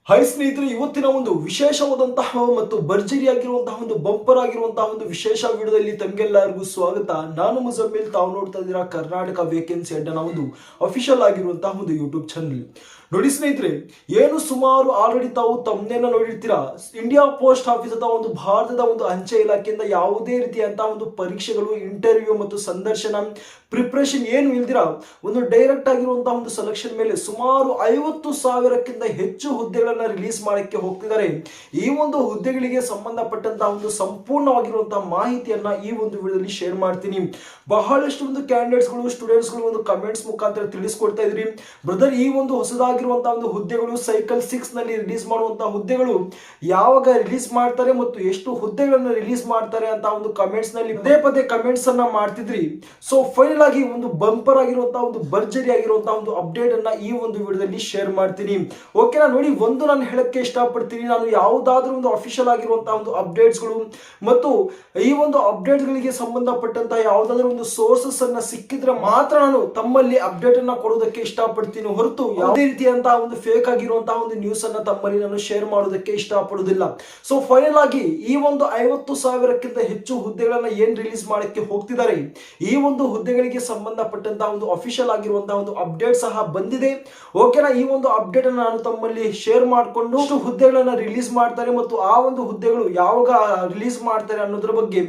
Hi ಸ್ನೇಹಿತರೆ, ಇವತ್ತಿನ ಒಂದು ವಿಶೇಷವಾದಂತಹ ಮತ್ತು ಭರ್ಜರಿಯಾಗಿರುವಂತಹ ಒಂದು ಬಂಪರ್ ಆಗಿರುವಂತಹ ಒಂದು ವಿಶೇಷ ವಿಡಿಯೋದಲ್ಲಿ ತಮಗೆಲ್ಲರಿಗೂ ಸ್ವಾಗತ. ನಾನು ಮುಜಮ್ಮಿಲ್. ತಾವು ನೋಡ್ತಾ ಇದ್ದೀರಾ ಕರ್ನಾಟಕ ವೇಕೆನ್ಸಿ ಅಡ್ಡನ ಒಂದು ಅಫಿಷಿಯಲ್ ಆಗಿರುವಂತಹ ಒಂದು ಯೂಟ್ಯೂಬ್ ಚಾನಲ್. ನೋಡಿ ಸ್ನೇಹಿತರೆ, ಏನು ಸುಮಾರು ಆಲ್ರೆಡಿ ತಾವು ತಮ್ಮನೆಲ್ಲ ನೋಡಿರ್ತೀರಾ, ಇಂಡಿಯಾ ಪೋಸ್ಟ್ ಆಫೀಸ್ ಅಥವಾ ಒಂದು ಭಾರತದ ಒಂದು ಅಂಚೆ ಇಲಾಖೆಯಿಂದ ಯಾವುದೇ ರೀತಿಯಂತಹ ಒಂದು ಪರೀಕ್ಷೆಗಳು, ಇಂಟರ್ವ್ಯೂ ಮತ್ತು ಸಂದರ್ಶನ ಪ್ರಿಪರೇಷನ್ ಏನು ಇಲ್ದಿರಾ ಒಂದು ಡೈರೆಕ್ಟ್ ಆಗಿರುವಂತಹ ಒಂದು ಸೆಲೆಕ್ಷನ್ ಮೇಲೆ ಸುಮಾರು 50,000ಕ್ಕಿಂತ ಹೆಚ್ಚು ಹುದ್ದೆಗಳನ್ನ ರಿಲೀಸ್ ಮಾಡಕ್ಕೆ ಹೋಗ್ತಿದ್ದಾರೆ. ಈ ಒಂದು ಹುದ್ದೆಗಳಿಗೆ ಸಂಬಂಧಪಟ್ಟಂತಹ ಒಂದು ಸಂಪೂರ್ಣವಾಗಿರುವಂತಹ ಮಾಹಿತಿಯನ್ನ ಈ ಒಂದು ವಿಡಿಯೋದಲ್ಲಿ ಶೇರ್ ಮಾಡ್ತೀನಿ. ಬಹಳಷ್ಟು ಒಂದು ಕ್ಯಾಂಡಿಡೇಟ್ಸ್ಗಳು, ಸ್ಟೂಡೆಂಟ್ಸ್ಗಳು ಒಂದು ಕಮೆಂಟ್ಸ್ ಮುಖಾಂತರ ತಿಳಿಸ್ಕೊಡ್ತಾ ಇದ್ರಿ, ಬ್ರದರ್ ಈ ಒಂದು ಹೊಸದಾಗಿರುವಂತಹ ಒಂದು ಹುದ್ದೆಗಳು ಸೈಕಲ್ 6 ನಲ್ಲಿ ರಿಲೀಸ್ ಮಾಡುವಂತಹ ಹುದ್ದೆಗಳು ಯಾವಾಗ ರಿಲೀಸ್ ಮಾಡ್ತಾರೆ ಮತ್ತು ಎಷ್ಟು ಹುದ್ದೆಗಳನ್ನ ರಿಲೀಸ್ ಮಾಡ್ತಾರೆ ಅಂತ ಒಂದು ಕಮೆಂಟ್ಸ್ ನಲ್ಲಿ ಪದೇ ಪದೇ ಕಮೆಂಟ್ಸ್ ಅನ್ನ ಮಾಡ್ತಿದ್ರಿ. ಸೊ ಫೈನಲ್ ಆಗಿ ಒಂದು ಬಂಪರ್ ಆಗಿರುವಂತಹ ಒಂದು ಭರ್ಜರಿ ಆಗಿರುವಂತಹ ಒಂದು ಅಪ್ಡೇಟ್ ಅನ್ನ ಈ ಒಂದು ವಿಡಿಯೋದಲ್ಲಿ ಶೇರ್ ಮಾಡ್ತೀನಿ. ಓಕೆನಾ? ನೋಡಿ, ಒಂದು ನಾನು ಹೇಳಕ್ಕೆ ಇಷ್ಟಪಡ್ತೀನಿ, ನಾನು ಯಾವುದಾದ್ರೂ ಒಂದು ಅಫಿಷಿಯಲ್ ಆಗಿರುವಂತಹ ಒಂದು ಅಪ್ಡೇಟ್ಸ್ಗಳು ಮತ್ತು ಈ ಒಂದು ಅಪ್ಡೇಟ್ ಗಳಿಗೆ ಸಂಬಂಧಪಟ್ಟಂತಹ ಯಾವುದಾದ್ರೂ ಒಂದು ಸೋರ್ಸಸ್ ಅನ್ನ ಸಿಕ್ಕಿದ್ರೆ ಮಾತ್ರ ನಾನು ತಮ್ಮಲ್ಲಿ ಅಪ್ಡೇಟ್ ಅನ್ನ ಕೊಡೋದಕ್ಕೆ ಇಷ್ಟಪಡ್ತೀನಿ, ಹೊರತು ಯಾವುದೇ ರೀತಿಯಂತಹ ಒಂದು ಫೇಕ್ ಆಗಿರುವಂತಹ ಒಂದು ನ್ಯೂಸ್ ಅನ್ನ ತಮ್ಮಲ್ಲಿ ನಾನು ಶೇರ್ ಮಾಡೋದಕ್ಕೆ ಇಷ್ಟಪಡುವುದಿಲ್ಲ. ಸೊ ಫೈನಲ್ ಆಗಿ ಈ ಒಂದು 50,000ಕ್ಕಿಂತ ಹೆಚ್ಚು ಹುದ್ದೆಗಳನ್ನ ಏನ್ ರಿಲೀಸ್ ಮಾಡಕ್ಕೆ ಹೋಗ್ತಿದ್ದಾರೆ, ಈ ಒಂದು ಹುದ್ದೆಗಳಿಗೆ ಸಂಬಂಧಪಟ್ಟಂತಹ ಒಂದು ಅಫಿಷಿಯಲ್ ಆಗಿರುವಂತಹ ಒಂದು ಅಪ್ಡೇಟ್ ಸಹ ಬಂದಿದೆ. ಓಕೆನಾ? ಈ ಒಂದು ಅಪ್ಡೇಟ್ ಅನ್ನು ನಾನು ತಮ್ಮಲ್ಲಿ ಶೇರ್ ಮಾಡಿಕೊಂಡು ಹುದ್ದೆಗಳನ್ನ ರಿಲೀಸ್ ಮಾಡ್ತಾರೆ ಮತ್ತು ಆ ಒಂದು ಹುದ್ದೆಗಳು ಯಾವಾಗ ರಿಲೀಸ್ ಮಾಡ್ತಾರೆ ಅನ್ನೋದ್ರ ಬಗ್ಗೆ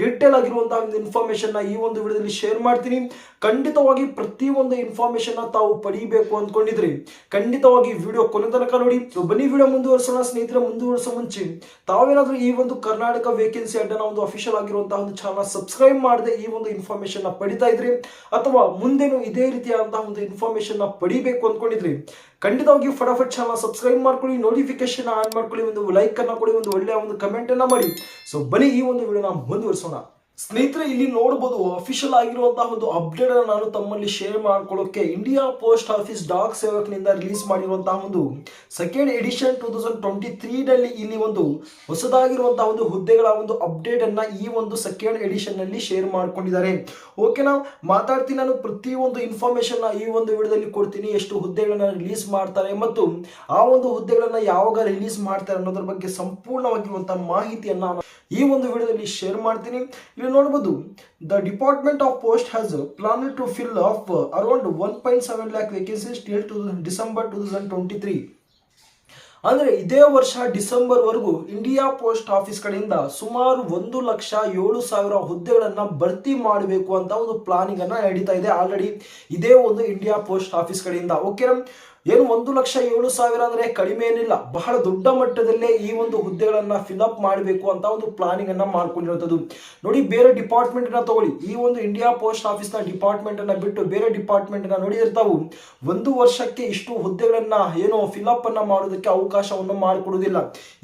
ಡೀಟೇಲ್ ಆಗಿರುವಂತಹ ಒಂದು ಇನ್ಫಾರ್ಮೇಶನ್ ಈ ಒಂದು ವಿಡಿಯೋದಲ್ಲಿ ಶೇರ್ ಮಾಡ್ತೀನಿ. ಖಂಡಿತವಾಗಿ ಪ್ರತಿಯೊಂದು ಇನ್ಫಾರ್ಮೇಶನ್ ತಾವು ಪಡಿಬೇಕು ಅಂದ್ಕೊಂಡಿದ್ರೆ ಖಂಡಿತವಾಗಿ ವಿಡಿಯೋ ಕೊನೆ ತನಕ ನೋಡಿ. ಬನ್ನಿ ವಿಡಿಯೋ ಮುಂದುವರಿಸೋಣ ಸ್ನೇಹಿತರೆ. ಮುಂದುವರಿಸೋ ಮುಂಚೆ ತಾವೇನಾದ್ರೂ ಈ ಒಂದು ಕರ್ನಾಟಕ ವೇಕೆನ್ಸಿ ಅಡ್ಡನ ಒಂದು ಅಫಿಷಿಯಲ್ ಆಗಿರುವಂತಹ ಒಂದು ಚಾನಲ್ ಸಬ್ಸ್ಕ್ರೈಬ್ ಮಾಡದೆ ಈ ಒಂದು ಇನ್ಫಾರ್ಮೇಶನ್ ಪಡಿತಾ ಇದ್ರೆ ಅಥವಾ ಮುಂದೆನೂ ಇದೇ ರೀತಿಯಾದಂತಹ ಒಂದು ಇನ್ಫಾರ್ಮೇಶನ್ ಪಡಿಬೇಕು ಅಂದ್ಕೊಂಡಿದ್ರೆ ಖಂಡಿತವಾಗಿ ಫಟಾಫಟ್ ಚಾನಲ್ ಸಬ್ಸ್ಕ್ರೈಬ್ ಮಾಡ್ಕೊಳ್ಳಿ, ನೋಟಿಫಿಕೇಶನ್ ಆನ್ ಮಾಡ್ಕೊಳ್ಳಿ, ಒಂದು ಲೈಕ್ ಅನ್ನ ಕೊಡಿ, ಒಂದು ಒಳ್ಳೆಯ ಒಂದು ಕಮೆಂಟ್ ಅನ್ನ ಮಾಡಿ. ಸೊ ಬನ್ನಿ ಈ ಒಂದು ವಿಡಿಯೋನ ಮುಂದುವರಿಸೋಣ. ಸ್ನೇಹಿತರೆ, ಇಲ್ಲಿ ನೋಡಬಹುದು ಅಫಿಷಿಯಲ್ ಆಗಿರುವಂತಹ ಒಂದು ಅಪ್ಡೇಟ್ ಅನ್ನು ನಾನು ತಮ್ಮಲ್ಲಿ ಶೇರ್ ಮಾಡ್ಕೊಳ್ಳೋಕೆ ಇಂಡಿಯಾ ಪೋಸ್ಟ್ ಆಫೀಸ್ ಡಾಕ್ ಸೇವಕ್ನಿಂದ ರಿಲೀಸ್ ಮಾಡಿರುವಂತಹ ಒಂದು ಸೆಕೆಂಡ್ ಎಡಿಷನ್ 2023 ನಲ್ಲಿ ಇಲ್ಲಿ ಒಂದು ಹೊಸದಾಗಿರುವಂತಹ ಒಂದು ಹುದ್ದೆಗಳ ಒಂದು ಅಪ್ಡೇಟ್ ಅನ್ನ ಈ ಒಂದು ಸೆಕೆಂಡ್ ಎಡಿಷನ್ ನಲ್ಲಿ ಶೇರ್ ಮಾಡ್ಕೊಂಡಿದ್ದಾರೆ. ಓಕೆನಾ? ಮಾತಾಡ್ತೀನಿ ನಾನು, ಪ್ರತಿಯೊಂದು ಇನ್ಫಾರ್ಮೇಶನ್ ಈ ಒಂದು ವಿಡಿಯೋದಲ್ಲಿ ಕೊಡ್ತೀನಿ. ಎಷ್ಟು ಹುದ್ದೆಗಳನ್ನ ರಿಲೀಸ್ ಮಾಡ್ತಾರೆ ಮತ್ತು ಆ ಒಂದು ಹುದ್ದೆಗಳನ್ನ ಯಾವಾಗ ರಿಲೀಸ್ ಮಾಡ್ತಾರೆ ಅನ್ನೋದ್ರ ಬಗ್ಗೆ ಸಂಪೂರ್ಣವಾಗಿರುವಂತಹ ಮಾಹಿತಿಯನ್ನ ಈ ಒಂದು ವಿಡಿಯೋದಲ್ಲಿ ಶೇರ್ ಮಾಡ್ತೀನಿ. ಇಲ್ಲಿ ನೋಡಬಹುದು, the department of post has plan to fill of around 1.7 lakh vacancies till December 2023. ಅಂದ್ರೆ ಇದೇ ವರ್ಷ ಡಿಸೆಂಬರ್ ವರೆಗೂ ಇಂಡಿಯಾ ಪೋಸ್ಟ್ ಆಫೀಸ್ ಕಡೆಯಿಂದ ಸುಮಾರು 1,07,000 ಹುದ್ದೆಗಳನ್ನ ಭರ್ತಿ ಮಾಡಬೇಕು ಅಂತ ಒಂದು ಪ್ಲಾನಿಂಗ್ ಅನ್ನ ನಡೀತಾ ಇದೆ ಆಲ್ರೆಡಿ ಇದೇ ಒಂದು ಇಂಡಿಯಾ ಪೋಸ್ಟ್ ಆಫೀಸ್ ಕಡೆಯಿಂದ. ಓಕೆ, ಏನು 1,07,000 ಅಂದ್ರೆ ಕಡಿಮೆ ಏನಿಲ್ಲ, ಬಹಳ ದೊಡ್ಡ ಮಟ್ಟದಲ್ಲೇ ಈ ಒಂದು ಹುದ್ದೆಗಳನ್ನ ಫಿಲ್ಅಪ್ ಮಾಡಬೇಕು ಅಂತ ಒಂದು ಪ್ಲಾನಿಂಗ್ ಅನ್ನ ಮಾಡ್ಕೊಂಡಿರುವಂತದ್ದು. ನೋಡಿ, ಬೇರೆ ಡಿಪಾರ್ಟ್ಮೆಂಟ್ ನ ತಗೊಳ್ಳಿ, ಈ ಒಂದು ಇಂಡಿಯಾ ಪೋಸ್ಟ್ ಆಫೀಸ್ ನ ಡಿಪಾರ್ಟ್ಮೆಂಟ್ ಅನ್ನ ಬಿಟ್ಟು ಬೇರೆ ಡಿಪಾರ್ಟ್ಮೆಂಟ್ ನ ನೋಡಿರ್ತಾವು, ಒಂದು ವರ್ಷಕ್ಕೆ ಇಷ್ಟು ಹುದ್ದೆಗಳನ್ನ ಏನು ಫಿಲ್ಅಪ್ ಅನ್ನ ಮಾಡೋದಕ್ಕೆ ಅವಕಾಶವನ್ನು ಮಾಡಿಕೊಡುವುದಿಲ್ಲ.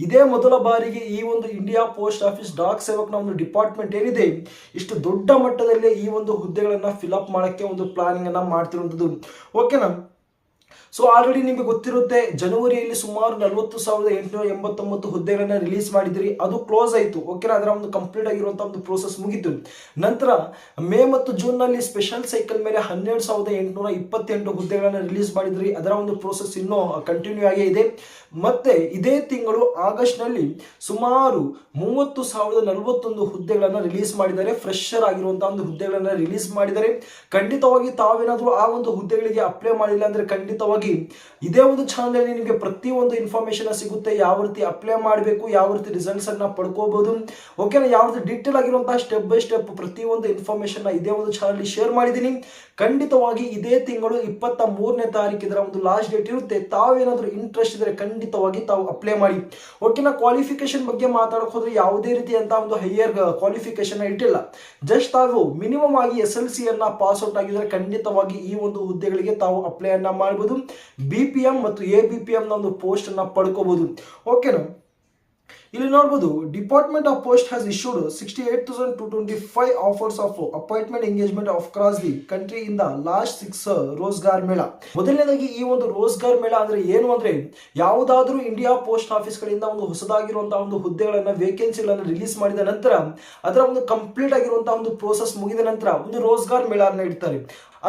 ಇದೇ ಮೊದಲ ಬಾರಿಗೆ ಈ ಒಂದು India post office Dak Sevak ನ ಒಂದು ಡಿಪಾರ್ಟ್ಮೆಂಟ್ ಏನಿದೆ, ಇಷ್ಟು ದೊಡ್ಡ ಮಟ್ಟದಲ್ಲೇ ಈ ಒಂದು ಹುದ್ದೆಗಳನ್ನ ಫಿಲ್ಅಪ್ ಮಾಡಕ್ಕೆ ಒಂದು ಪ್ಲಾನಿಂಗ್ ಅನ್ನ ಮಾಡ್ತಿರುವಂತದ್ದು. ಓಕೆನಾ? ಸೊ ಆಲ್ರೆಡಿ ನಿಮಗೆ ಗೊತ್ತಿರುತ್ತೆ, ಜನವರಿಯಲ್ಲಿ ಸುಮಾರು 40,889 ಹುದ್ದೆಗಳನ್ನ ರಿಲೀಸ್ ಮಾಡಿದ್ರಿ, ಅದು ಕ್ಲೋಸ್ ಆಯಿತು. ಓಕೆನಾ? ಅದರ ಒಂದು ಕಂಪ್ಲೀಟ್ ಆಗಿರುವಂತಹ ಒಂದು ಪ್ರೋಸೆಸ್ ಮುಗಿತು. ನಂತರ ಮೇ ಮತ್ತು ಜೂನ್ ನಲ್ಲಿ ಸ್ಪೆಷಲ್ ಸೈಕಲ್ ಮೇಲೆ 12,828 ಹುದ್ದೆಗಳನ್ನ ರಿಲೀಸ್ ಮಾಡಿದ್ರಿ, ಅದರ ಒಂದು ಪ್ರೋಸೆಸ್ ಇನ್ನೂ ಕಂಟಿನ್ಯೂ ಆಗೇ ಇದೆ. ಮತ್ತೆ ಇದೇ ತಿಂಗಳು ಆಗಸ್ಟ್ ನಲ್ಲಿ ಸುಮಾರು 30,041 ಹುದ್ದೆಗಳನ್ನ ರಿಲೀಸ್ ಮಾಡಿದ್ದಾರೆ. ಫ್ರೆಶರ್ ಆಗಿರುವಂತಹ ಒಂದು ಹುದ್ದೆಗಳನ್ನ ರಿಲೀಸ್ ಮಾಡಿದ್ದಾರೆ. ಖಂಡಿತವಾಗಿ ತಾವೇನಾದ್ರೂ ಆ ಒಂದು ಹುದ್ದೆಗಳಿಗೆ ಅಪ್ಲೈ ಮಾಡಿಲ್ಲ ಅಂದ್ರೆ ಖಂಡಿತವಾಗಿ ಇದೇ ಒಂದು ಚಾನಲ್ ಅಲ್ಲಿ ನಿಮಗೆ ಪ್ರತಿಯೊಂದು ಇನ್ಫಾರ್ಮೇಶನ್ ಸಿಗುತ್ತೆ. ಯಾವ ರೀತಿ ಅಪ್ಲೈ ಮಾಡಬೇಕು, ಯಾವ ರೀತಿ ರಿಸಲ್ಟ್ಸ್ ಅನ್ನ ಪಡ್ಕೋಬಹುದು, ಓಕೆನಾ? ಯಾವ ರೀತಿ ಡೀಟೇಲ್ ಆಗಿರುವಂತಹ ಸ್ಟೆಪ್ ಬೈ ಸ್ಟೆಪ್ ಪ್ರತಿಯೊಂದು ಇನ್ಫಾರ್ಮೇಶನ್ ಇದೇ ಒಂದು ಚಾನಲ್ ಅಲ್ಲಿ ಶೇರ್ ಮಾಡಿದ್ದೀನಿ. ಖಂಡಿತವಾಗಿ ಇದೇ ತಿಂಗಳು 23ನೇ ತಾರೀಕು ಇದರ ಒಂದು ಲಾಸ್ಟ್ ಡೇಟ್ ಇರುತ್ತೆ. ತಾವೇನಾದ್ರೂ ಇಂಟ್ರೆಸ್ಟ್ ಇದ್ರೆ ಖಂಡಿತವಾಗಿ ತಾವು ಅಪ್ಲೈ ಮಾಡಿ. ಓಕೆನಾ? ಕ್ವಾಲಿಫಿಕೇಶನ್ ಬಗ್ಗೆ ಮಾತಾಡಕ್ ಹೋದ್ರೆ ಯಾವುದೇ ರೀತಿಯಂತಹ ಒಂದು ಹೈಯರ್ ಕ್ವಾಲಿಫಿಕೇಶನ್ ಇಟ್ಟಿಲ್ಲ. ಜಸ್ಟ್ ತಾವು ಮಿನಿಮಮ್ ಆಗಿ SLC ಅನ್ನ ಪಾಸ್ ಔಟ್ ಆಗಿದ್ರೆ ಖಂಡಿತವಾಗಿ ಈ ಒಂದು ಹುದ್ದೆಗಳಿಗೆ ತಾವು ಅಪ್ಲೈ ಅನ್ನ ಮಾಡಬಹುದು. BPM ಮತ್ತು ABPM ನ ಒಂದು ಪೋಸ್ಟ್ ಅನ್ನ ಪಡ್ಕೋಬಹುದು. ಓಕೆನಾ? ಇಲ್ಲಿ ನೋಡಬಹುದು, department of post has issued 68,225 offers of appointment engagement of cross the country in the last 6 Rozgar ಮೇಳ. ಮೊದಲನೇದಾಗಿ ಈ ಒಂದು ರೋಜ್ಗಾರ್ ಮೇಳ ಅಂದ್ರೆ ಏನು ಅಂದ್ರೆ, ಯಾವುದಾದ್ರೂ ಇಂಡಿಯಾ ಪೋಸ್ಟ್ ಆಫೀಸ್ ಗಳಿಂದ ಒಂದು ಹೊಸದಾಗಿರುವಂತಹ ಒಂದು ಹುದ್ದೆಗಳನ್ನ ವೇಕೆನ್ಸಿಗಳನ್ನ ರಿಲೀಸ್ ಮಾಡಿದ ನಂತರ ಅದರ ಒಂದು ಕಂಪ್ಲೀಟ್ ಆಗಿರುವಂತಹ ಒಂದು ಪ್ರೋಸೆಸ್ ಮುಗಿದ ನಂತರ ಒಂದು ರೋಜ್ಗಾರ್ ಮೇಳ ಇಡ್ತಾರೆ.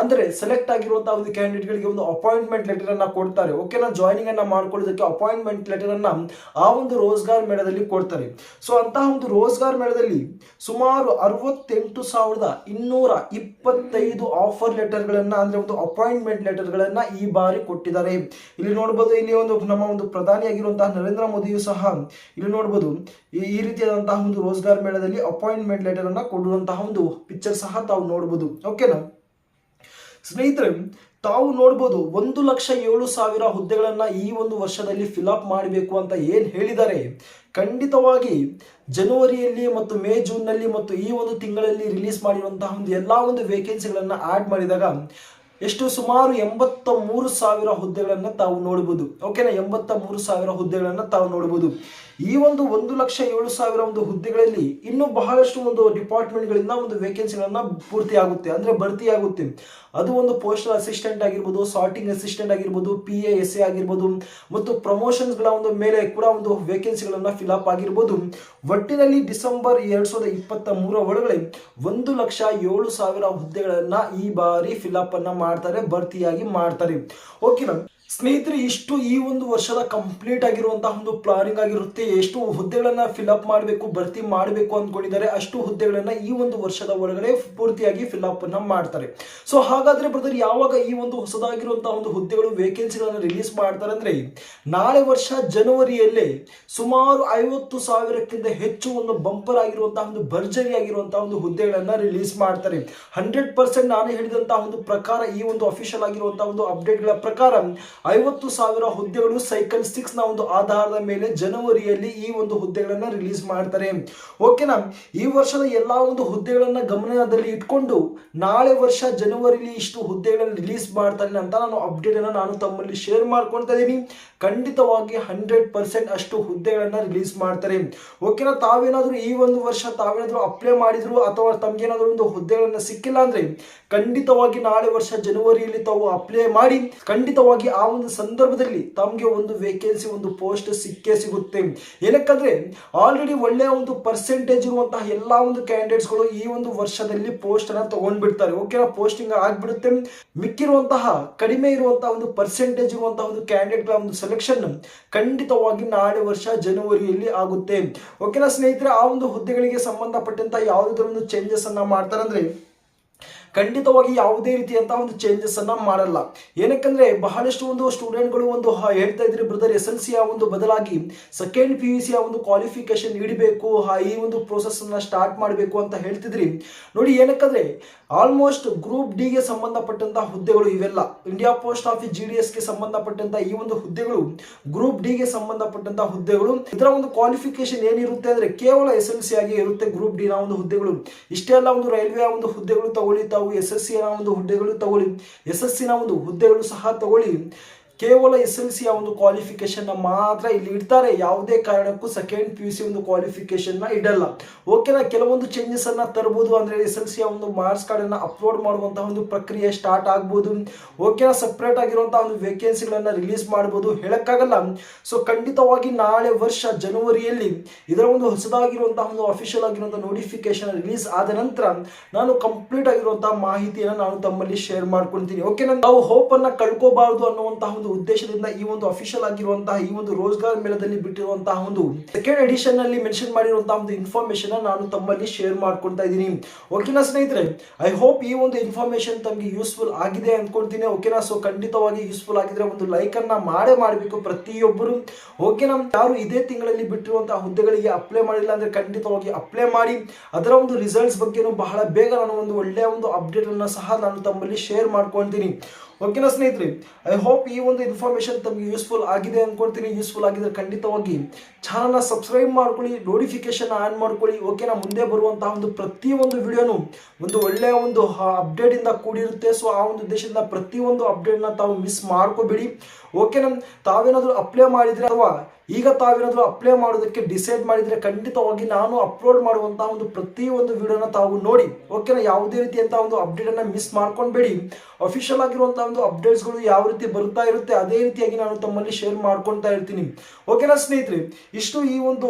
ಅಂದರೆ ಸೆಲೆಕ್ಟ್ ಆಗಿರುವಂತಹ ಒಂದು ಕ್ಯಾಂಡಿಡೇಟ್ಗಳಿಗೆ ಒಂದು ಅಪಾಯಿಂಟ್ಮೆಂಟ್ ಲೆಟರ್ ಅನ್ನ ಕೊಡ್ತಾರೆ. ಓಕೆನಾ, ಜಾಯ್ನಿಂಗ್ ಅನ್ನ ಮಾಡ್ಕೊಳ್ಳೋದಕ್ಕೆ ಅಪಾಯಿಂಟ್ಮೆಂಟ್ ಲೆಟರ್ ಅನ್ನ ಆ ಒಂದು ರೋಜ್ಗಾರ್ ಮೇಳದಲ್ಲಿ ಕೊಡ್ತಾರೆ. ಸೊ ಅಂತಹ ಒಂದು ರೋಜ್ಗಾರ್ ಮೇಳದಲ್ಲಿ ಸುಮಾರು 68,225 ಆಫರ್ ಲೆಟರ್ ಗಳನ್ನ ಅಂದ್ರೆ ಒಂದು ಅಪಾಯಿಂಟ್ಮೆಂಟ್ ಲೆಟರ್ ಗಳನ್ನ ಈ ಬಾರಿ ಕೊಟ್ಟಿದ್ದಾರೆ. ಇಲ್ಲಿ ನೋಡಬಹುದು, ಇಲ್ಲಿ ಒಂದು ನಮ್ಮ ಒಂದು ಪ್ರಧಾನಿಯಾಗಿರುವಂತಹ ನರೇಂದ್ರ ಮೋದಿಯು ಸಹ ಇಲ್ಲಿ ನೋಡಬಹುದು ಈ ರೀತಿಯಾದಂತಹ ಒಂದು ರೋಜ್ಗಾರ್ ಮೇಳದಲ್ಲಿ ಅಪಾಯಿಂಟ್ಮೆಂಟ್ ಲೆಟರ್ ಅನ್ನ ಕೊಡುವಂತಹ ಒಂದು ಪಿಕ್ಚರ್ ಸಹ ತಾವು ನೋಡಬಹುದು. ಓಕೆನಾ ಸ್ನೇಹಿತರೆ, ತಾವು ನೋಡಬಹುದು 1,07,000 ಹುದ್ದೆಗಳನ್ನ ಈ ಒಂದು ವರ್ಷದಲ್ಲಿ ಫಿಲ್ಅಪ್ ಮಾಡಬೇಕು ಅಂತ ಏನ್ ಹೇಳಿದ್ದಾರೆ. ಖಂಡಿತವಾಗಿ ಜನವರಿಯಲ್ಲಿ ಮತ್ತು ಮೇ ಜೂನ್ ನಲ್ಲಿ ಮತ್ತು ಈ ಒಂದು ತಿಂಗಳಲ್ಲಿ ರಿಲೀಸ್ ಮಾಡಿರುವಂತಹ ಒಂದು ಎಲ್ಲಾ ಒಂದು ವೇಕೆನ್ಸಿಗಳನ್ನ ಆಡ್ ಮಾಡಿದಾಗ ಎಷ್ಟು ಸುಮಾರು 83,000 ಹುದ್ದೆಗಳನ್ನ ತಾವು ನೋಡಬಹುದು. ಓಕೆನಾ, 83,000 ಹುದ್ದೆಗಳನ್ನ ತಾವು ನೋಡಬಹುದು. ಈ ಒಂದು 1,07,000 ಒಂದು ಹುದ್ದೆಗಳಲ್ಲಿ ಇನ್ನು ಬಹಳಷ್ಟು ಒಂದು ಡಿಪಾರ್ಟ್ಮೆಂಟ್ಗಳಿಂದ ಒಂದು ವೇಕೆನ್ಸಿಗಳನ್ನ ಪೂರ್ತಿ ಆಗುತ್ತೆ, ಅಂದ್ರೆ ಭರ್ತಿ ಆಗುತ್ತೆ. ಅದು ಒಂದು ಪೋಸ್ಟಲ್ ಅಸಿಸ್ಟೆಂಟ್ ಆಗಿರ್ಬೋದು, ಸಾರ್ಟಿಂಗ್ ಅಸಿಸ್ಟೆಂಟ್ ಆಗಿರ್ಬೋದು, PA SA ಆಗಿರ್ಬೋದು ಮತ್ತು ಪ್ರಮೋಷನ್ಸ್ ಗಳ ಒಂದು ಮೇಲೆ ಕೂಡ ಒಂದು ವೇಕೆನ್ಸಿಗಳನ್ನ ಫಿಲ್ಅಪ್ ಆಗಿರ್ಬೋದು. ಒಟ್ಟಿನಲ್ಲಿ ಡಿಸೆಂಬರ್ 2023 ಒಳಗಡೆ 1,07,000 ಹುದ್ದೆಗಳನ್ನ ಈ ಬಾರಿ ಫಿಲ್ಅಪ್ ಅನ್ನ ಮಾಡ್ತಾರೆ, ಭರ್ತಿಯಾಗಿ ಮಾಡ್ತಾರೆ. ಓಕೆನಾ ಸ್ನೇಹಿತರೆ, ಇಷ್ಟು ಈ ಒಂದು ವರ್ಷದ ಕಂಪ್ಲೀಟ್ ಆಗಿರುವಂತಹ ಒಂದು ಪ್ಲಾನಿಂಗ್ ಆಗಿರುತ್ತೆ. ಎಷ್ಟು ಹುದ್ದೆಗಳನ್ನ ಫಿಲ್ಅಪ್ ಮಾಡಬೇಕು, ಭರ್ತಿ ಮಾಡಬೇಕು ಅಂದ್ಕೊಂಡಿದ್ದಾರೆ ಅಷ್ಟು ಹುದ್ದೆಗಳನ್ನ ಈ ಒಂದು ವರ್ಷದ ಒಳಗಡೆ ಪೂರ್ತಿಯಾಗಿ ಫಿಲ್ಅಪ್ ಅನ್ನ ಮಾಡ್ತಾರೆ. ಸೊ ಹಾಗಾದ್ರೆ ಬ್ರದರ್, ಯಾವಾಗ ಈ ಒಂದು ಹೊಸದಾಗಿರುವಂತಹ ಒಂದು ಹುದ್ದೆಗಳು ವೇಕೆನ್ಸಿಗಳನ್ನ ರಿಲೀಸ್ ಮಾಡ್ತಾರೆ ಅಂದ್ರೆ ನಾಳೆ ವರ್ಷ ಜನವರಿಯಲ್ಲೇ ಸುಮಾರು 50,000ಕ್ಕಿಂತ ಹೆಚ್ಚು ಒಂದು ಬಂಪರ್ ಆಗಿರುವಂತಹ ಒಂದು ಭರ್ಜರಿ ಆಗಿರುವಂತಹ ಒಂದು ಹುದ್ದೆಗಳನ್ನ ರಿಲೀಸ್ ಮಾಡ್ತಾರೆ. 100% ನಾನು ಹೇಳಿದಂತಹ ಒಂದು ಪ್ರಕಾರ, ಈ ಒಂದು ಅಫಿಷಿಯಲ್ ಆಗಿರುವಂತಹ ಒಂದು ಅಪ್ಡೇಟ್ಗಳ ಪ್ರಕಾರ 50,000 ಹುದ್ದೆಗಳು ಸೈಕಲ್ 6 ನ ಒಂದು ಆಧಾರದ ಮೇಲೆ ಜನವರಿಯಲ್ಲಿ ಈ ಒಂದು ಹುದ್ದೆಗಳನ್ನ ರಿಲೀಸ್ ಮಾಡ್ತಾರೆ. ಓಕೆನಾ, ಈ ವರ್ಷದ ಎಲ್ಲಾ ಒಂದು ಹುದ್ದೆಗಳನ್ನ ಗಮನದಲ್ಲಿ ಇಟ್ಕೊಂಡು ನಾಳೆ ವರ್ಷ ಜನವರಿಲಿ ಇಷ್ಟು ಹುದ್ದೆಗಳನ್ನ ರಿಲೀಸ್ ಮಾಡ್ತಾರೆ ಅಂತ ನಾನು ಅಪ್ಡೇಟ್ ಅನ್ನ ನಾನು ತಮ್ಮಲ್ಲಿ ಶೇರ್ ಮಾಡ್ಕೊಳ್ತಾ ಇದ್ದೀನಿ. ಖಂಡಿತವಾಗಿ 100% ಅಷ್ಟು ಹುದ್ದೆಗಳನ್ನ ರಿಲೀಸ್ ಮಾಡ್ತಾರೆ. ಓಕೆನಾ, ತಾವೇನಾದ್ರೂ ಈ ಒಂದು ವರ್ಷ ತಾವೇನಾದ್ರೂ ಅಪ್ಲೈ ಮಾಡಿದ್ರು ಅಥವಾ ತಮ್ಗೇನಾದ್ರೂ ಒಂದು ಹುದ್ದೆಗಳನ್ನ ಸಿಕ್ಕಿಲ್ಲ ಅಂದ್ರೆ ಖಂಡಿತವಾಗಿ ನಾಳೆ ವರ್ಷ ಜನವರಿಯಲ್ಲಿ ತಾವು ಅಪ್ಲೈ ಮಾಡಿ ಖಂಡಿತವಾಗಿ ಆ ಒಂದು ಸಂದರ್ಭದಲ್ಲಿ ತಮಗೆ ಒಂದು ವೇಕೆನ್ಸಿ, ಒಂದು ಪೋಸ್ಟ್ ಸಿಕ್ಕೇ ಸಿಗುತ್ತೆ. ಏನಕ್ಕಂದ್ರೆ ಆಲ್ರೆಡಿ ಒಳ್ಳೆಯ ಒಂದು ಪರ್ಸೆಂಟೇಜ್ ಇರುವಂತಹ ಎಲ್ಲಾ ಒಂದು ಕ್ಯಾಂಡಿಡೇಟ್ಸ್ ಗಳು ಈ ಒಂದು ವರ್ಷದಲ್ಲಿ ಪೋಸ್ಟ್ ಅನ್ನ ತಗೊಂಡ್ಬಿಡ್ತಾರೆ. ಓಕೆನಾ, ಪೋಸ್ಟಿಂಗ್ ಆಗ್ಬಿಡುತ್ತೆ. ಮಿಕ್ಕಿರುವಂತಹ ಕಡಿಮೆ ಇರುವಂತಹ ಒಂದು ಪರ್ಸೆಂಟೇಜ್ ಇರುವಂತಹ ಒಂದು ಕ್ಯಾಂಡಿಡೇಟ್ ಗಳ ಒಂದು ಸೆಲೆಕ್ಷನ್ ಖಂಡಿತವಾಗಿ ನಾಳೆ ವರ್ಷ ಜನವರಿಯಲ್ಲಿ ಆಗುತ್ತೆ. ಓಕೆನಾ ಸ್ನೇಹಿತರೆ, ಆ ಒಂದು ಹುದ್ದೆಗಳಿಗೆ ಸಂಬಂಧಪಟ್ಟಂತಹ ಯಾವುದಾದ್ರೂ ಒಂದು ಚೇಂಜಸ್ ಅನ್ನ ಮಾಡ್ತಾರೆ ಅಂದ್ರೆ ಖಂಡಿತವಾಗಿ ಯಾವುದೇ ರೀತಿಯಂತಹ ಒಂದು ಚೇಂಜಸ್ ಅನ್ನ ಮಾಡಲ್ಲ. ಏನಕ್ಕಂದ್ರೆ ಬಹಳಷ್ಟು ಒಂದು ಸ್ಟೂಡೆಂಟ್ಗಳು ಒಂದು ಹೇಳ್ತಾ ಇದ್ರಿ, ಬ್ರದರ್ SLC ಒಂದು ಬದಲಾಗಿ ಸೆಕೆಂಡ್ PUC ಒಂದು ಕ್ವಾಲಿಫಿಕೇಶನ್ ಇಡಬೇಕು, ಈ ಒಂದು ಪ್ರೋಸೆಸ್ ಅನ್ನ ಸ್ಟಾರ್ಟ್ ಮಾಡಬೇಕು ಅಂತ ಹೇಳ್ತಿದ್ರಿ. ನೋಡಿ, ಏನಕ್ಕಂದ್ರೆ ಆಲ್ಮೋಸ್ಟ್ ಗ್ರೂಪ್ ಡಿ ಗೆ ಸಂಬಂಧಪಟ್ಟಂತಹ ಹುದ್ದೆಗಳು ಇವೆಲ್ಲ, ಇಂಡಿಯಾ ಪೋಸ್ಟ್ ಆಫೀಸ್ GDS ಗೆ ಸಂಬಂಧಪಟ್ಟಂತಹ ಈ ಒಂದು ಹುದ್ದೆಗಳು ಗ್ರೂಪ್ ಡಿ ಗೆ ಸಂಬಂಧಪಟ್ಟಂತಹ ಹುದ್ದೆಗಳು. ಇದರ ಒಂದು ಕ್ವಾಲಿಫಿಕೇಶನ್ ಏನಿರುತ್ತೆ ಅಂದ್ರೆ ಕೇವಲ SLC ಆಗಿ ಇರುತ್ತೆ ಗ್ರೂಪ್ ಡಿ ನ ಒಂದು ಹುದ್ದೆಗಳು. ಇಷ್ಟೇ ಅಲ್ಲ, ಒಂದು ರೈಲ್ವೆ ಒಂದು ಹುದ್ದೆಗಳು ತಗೊಳ್ಳಿ, SSC ನ ಒಂದು ಹುದ್ದೆಗಳು ತಗೊಳ್ಳಿ, SSC ನ ಒಂದು ಹುದ್ದೆಗಳು ಸಹ ತಗೊಳ್ಳಿ. ಕೇವಲ SLC ಒಂದು ಕ್ವಾಲಿಫಿಕೇಶನ್ ಮಾತ್ರ ಇಲ್ಲಿ ಇಡ್ತಾರೆ. ಯಾವುದೇ ಕಾರಣಕ್ಕೂ ಸೆಕೆಂಡ್ PUC ಒಂದು ಕ್ವಾಲಿಫಿಕೇಶನ್ ನ ಇಡಲ್ಲ. ಓಕೆನಾ, ಕೆಲವೊಂದು ಚೇಂಜಸ್ ಅನ್ನ ತರಬಹುದು. ಅಂದ್ರೆ SLC ಒಂದು ಮಾರ್ಕ್ಸ್ ಕಾರ್ಡ್ ಅನ್ನ ಅಪ್ಲೋಡ್ ಮಾಡುವಂತಹ ಒಂದು ಪ್ರಕ್ರಿಯೆ ಸ್ಟಾರ್ಟ್ ಆಗಬಹುದು. ಓಕೆನಾ, ಸಪರೇಟ್ ಆಗಿರುವಂತಹ ಒಂದು ವೇಕೆನ್ಸಿಗಳನ್ನ ರಿಲೀಸ್ ಮಾಡಬಹುದು, ಹೇಳಕ್ಕಾಗಲ್ಲ. ಸೊ ಖಂಡಿತವಾಗಿ ನಾಳೆ ವರ್ಷ ಜನವರಿಯಲ್ಲಿ ಇದರ ಒಂದು ಹೊಸದಾಗಿರುವಂತಹ ಒಂದು ಅಫಿಷಿಯಲ್ ಆಗಿರುವಂತಹ ನೋಟಿಫಿಕೇಶನ್ ರಿಲೀಸ್ ಆದ ನಂತರ ನಾನು ಕಂಪ್ಲೀಟ್ ಆಗಿರುವಂತಹ ಮಾಹಿತಿಯನ್ನು ನಾನು ತಮ್ಮಲ್ಲಿ ಶೇರ್ ಮಾಡ್ಕೊಳ್ತೀನಿ. ಓಕೆನಾ, ನಾವು ಹೋಪ್ ಅನ್ನ ಕಳ್ಕೋಬಾರದು ಅನ್ನುವಂತಹ ಒಂದು ಉದ್ದೇಶದಿಂದ ಈ ಒಂದು ಅಫಿಷಿಯಲ್ ಆಗಿರುವಂತಹ ಈ ಒಂದು ರೋಜ್ಗಾರ್ ಮೇಳದಲ್ಲಿ ಬಿಟ್ಟಿರುವಂತಹ ಒಂದು ಸೆಕೆಂಡ್ ಎಡಿಷನ್ ನಲ್ಲಿ ಮೆನ್ಷನ್ ಮಾಡಿರುವಂತಹ ಒಂದು ಇನ್ಫಾರ್ಮೇಶನ್ ನಾನು ತಮ್ಮಲ್ಲಿ ಶೇರ್ ಮಾಡ್ಕೊಳ್ತಾ ಇದ್ದೀನಿ. ಓಕೆನಾ ಸ್ನೇಹಿತರೆ, ಐ ಹೋಪ್ ಈ ಒಂದು ಇನ್ಫಾರ್ಮೇಶನ್ ತಮಗೆ ಯೂಸ್ಫುಲ್ ಆಗಿದೆ ಅನ್ಕೊಳ್ತೀನಿ. ಓಕೆನಾ, ಸೊ ಖಂಡಿತವಾಗಿ ಯೂಸ್ಫುಲ್ ಆಗಿದ್ರೆ ಒಂದು ಲೈಕ್ ಅನ್ನ ಮಾಡಬೇಕು ಪ್ರತಿಯೊಬ್ಬರು. ಓಕೆನಾ, ಯಾರು ಇದೇ ತಿಂಗಳಲ್ಲಿ ಬಿಟ್ಟಿರುವಂತಹ ಹುದ್ದೆಗಳಿಗೆ ಅಪ್ಲೈ ಮಾಡಿಲ್ಲ ಅಂದ್ರೆ ಖಂಡಿತವಾಗಿ ಅಪ್ಲೈ ಮಾಡಿ. ಅದರ ಒಂದು ರಿಸಲ್ಟ್ಸ್ ಬಗ್ಗೆ ಬಹಳ ಬೇಗ ನಾನು ಒಂದು ಒಳ್ಳೆಯ ಒಂದು ಅಪ್ಡೇಟ್ ಅನ್ನ ಸಹ ನಾನು ತಮ್ಮಲ್ಲಿ ಶೇರ್ ಮಾಡ್ಕೊಳ್ತೀನಿ. ಓಕೆನಾ ಸ್ನೇಹಿತರೆ, ಐ ಹೋಪ್ ಈ ಒಂದು ಇನ್ಫಾರ್ಮೇಶನ್ ತಮಗೆ ಯೂಸ್ಫುಲ್ ಆಗಿದೆ ಅನ್ಕೊಳ್ತೀನಿ. ಯೂಸ್ಫುಲ್ ಆಗಿದ್ರೆ ಖಂಡಿತವಾಗಿ ಚಾನಲ್ನ ಸಬ್ಸ್ಕ್ರೈಬ್ ಮಾಡ್ಕೊಳ್ಳಿ, ನೋಟಿಫಿಕೇಶನ್ ಆನ್ ಮಾಡ್ಕೊಳ್ಳಿ. ಓಕೆನಾ, ಮುಂದೆ ಬರುವಂತಹ ಒಂದು ಪ್ರತಿಯೊಂದು ವಿಡಿಯೋನು ಒಂದು ಒಳ್ಳೆಯ ಒಂದು ಅಪ್ಡೇಟ್ ಇಂದ ಕೂಡಿರುತ್ತೆ. ಸೊ ಆ ಒಂದು ಉದ್ದೇಶದಿಂದ ಪ್ರತಿಯೊಂದು ಅಪ್ಡೇಟ್ ನ ತಾವು ಮಿಸ್ ಮಾಡ್ಕೋಬೇಡಿ. ಓಕೆನಾ. ತಾವೇನಾದರೂ ಅಪ್ಲೈ ಮಾಡಿದ್ರೆ ಅಥವಾ ಈಗ ತಾವೇನಾದರೂ ಅಪ್ಲೈ ಮಾಡೋದಕ್ಕೆ ಡಿಸೈಡ್ ಮಾಡಿದ್ರೆ ಖಂಡಿತವಾಗಿ ನಾನು ಅಪ್ಲೋಡ್ ಮಾಡುವಂತಹ ಒಂದು ಪ್ರತಿಯೊಂದು ವಿಡಿಯೋನ ತಾವು ನೋಡಿ, ಓಕೆನಾ. ಯಾವುದೇ ರೀತಿಯಂತಹ ಒಂದು ಅಪ್ಡೇಟ್ ಅನ್ನ ಮಿಸ್ ಮಾಡ್ಕೊಂಡ್ಬೇಡಿ. ಅಫಿಷಿಯಲ್ ಆಗಿರುವಂತಹ ಒಂದು ಅಪ್ಡೇಟ್ಸ್ಗಳು ಯಾವ ರೀತಿ ಬರ್ತಾ ಇರುತ್ತೆ ಅದೇ ರೀತಿಯಾಗಿ ನಾನು ತಮ್ಮಲ್ಲಿ ಶೇರ್ ಮಾಡ್ಕೊಳ್ತಾ ಇರ್ತೀನಿ, ಓಕೆನಾ ಸ್ನೇಹಿತರೆ. ಇಷ್ಟು ಈ ಒಂದು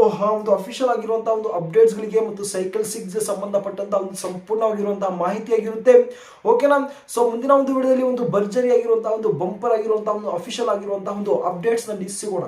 ಅಫಿಷಿಯಲ್ ಆಗಿರುವಂತಹ ಒಂದು ಅಪ್ಡೇಟ್ಸ್ಗಳಿಗೆ ಮತ್ತು ಸೈಕಲ್ 6 ಸಂಬಂಧಪಟ್ಟಂತಹ ಒಂದು ಸಂಪೂರ್ಣವಾಗಿರುವಂತಹ ಮಾಹಿತಿಯಾಗಿರುತ್ತೆ, ಓಕೆನಾ. ಸೊ ಮುಂದಿನ ಒಂದು ವಿಡಿಯೋದಲ್ಲಿ ಒಂದು ಭರ್ಜರಿ ಆಗಿರುವಂತಹ ಒಂದು ಬಂಪರ್ ಆಗಿರುವಂತಹ ಒಂದು ಅಫಿಷಿಯಲ್ ಆಗಿರುವಂತಹ ಒಂದು ಅಪ್ಡೇಟ್ಸ್ ನಲ್ಲಿ ಸಿಗೋಣ.